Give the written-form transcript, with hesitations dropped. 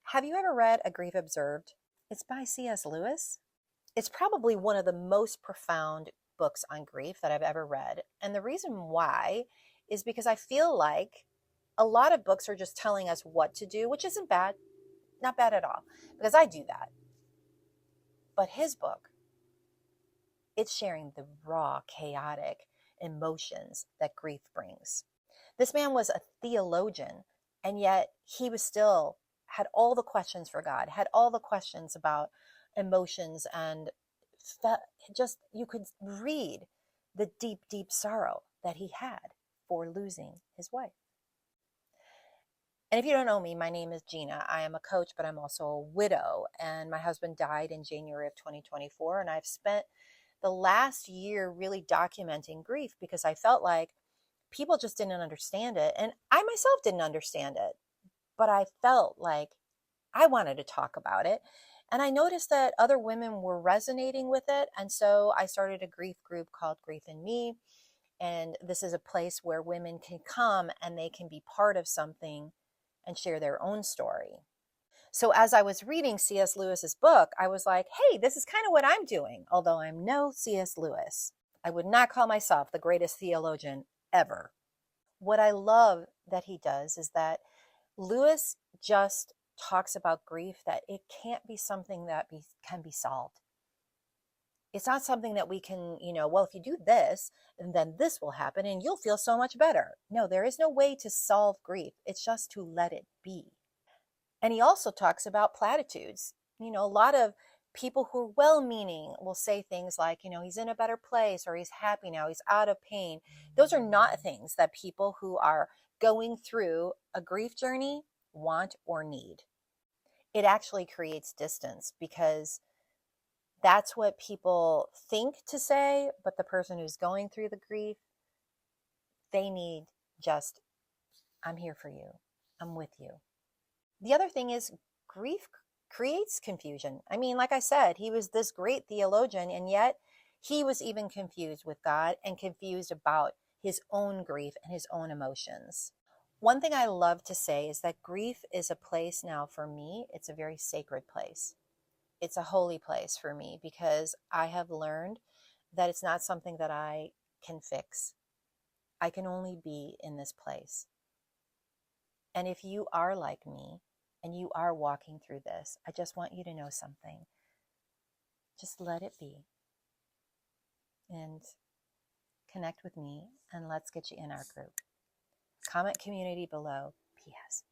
Have you ever read A Grief Observed? It's by C.S. Lewis. It's probably one of the most profound books on grief that I've ever read. And the reason why is because I feel like a lot of books are just telling us what to do, which isn't bad, not bad at all, because I do that. But his book, it's sharing the raw, chaotic emotions that grief brings. This man was a theologian, and yet he was still had all the questions for God, had all the questions about emotions, and just you could read the deep, deep sorrow that he had for losing his wife. And if you don't know me, my name is Gina. I am a coach, but I'm also a widow. And my husband died in January of 2024. And I've spent the last year really documenting grief because I felt like people just didn't understand it. And I myself didn't understand it. But I felt like I wanted to talk about it. And I noticed that other women were resonating with it. And so I started a grief group called Grief in Me. And this is a place where women can come and they can be part of something and share their own story. So as I was reading C.S. Lewis's book, I was like, hey, this is kind of what I'm doing, although I'm no C.S. Lewis. I would not call myself the greatest theologian ever. What I love that he does is that Lewis just talks about grief, that it can't be something that can be solved. It's not something that we can, well, if you do this, and then this will happen and you'll feel so much better. No, there is no way to solve grief. It's just to let it be. And he also talks about platitudes. A lot of people who are well-meaning will say things like, he's in a better place, or he's happy now, he's out of pain. Those are not things that people who are going through a grief journey want or need. It actually creates distance because that's what people think to say, but the person who's going through the grief, they need just, I'm here for you. I'm with you. The other thing is grief creates confusion. I mean, like I said, he was this great theologian, and yet he was even confused with God and confused about his own grief and his own emotions. One thing I love to say is that grief is a place now for me. It's a very sacred place. It's a holy place for me because I have learned that it's not something that I can fix. I can only be in this place. And if you are like me and you are walking through this, I just want you to know something. Just let it be and connect with me, and let's get you in our group. Comment community below. P.S.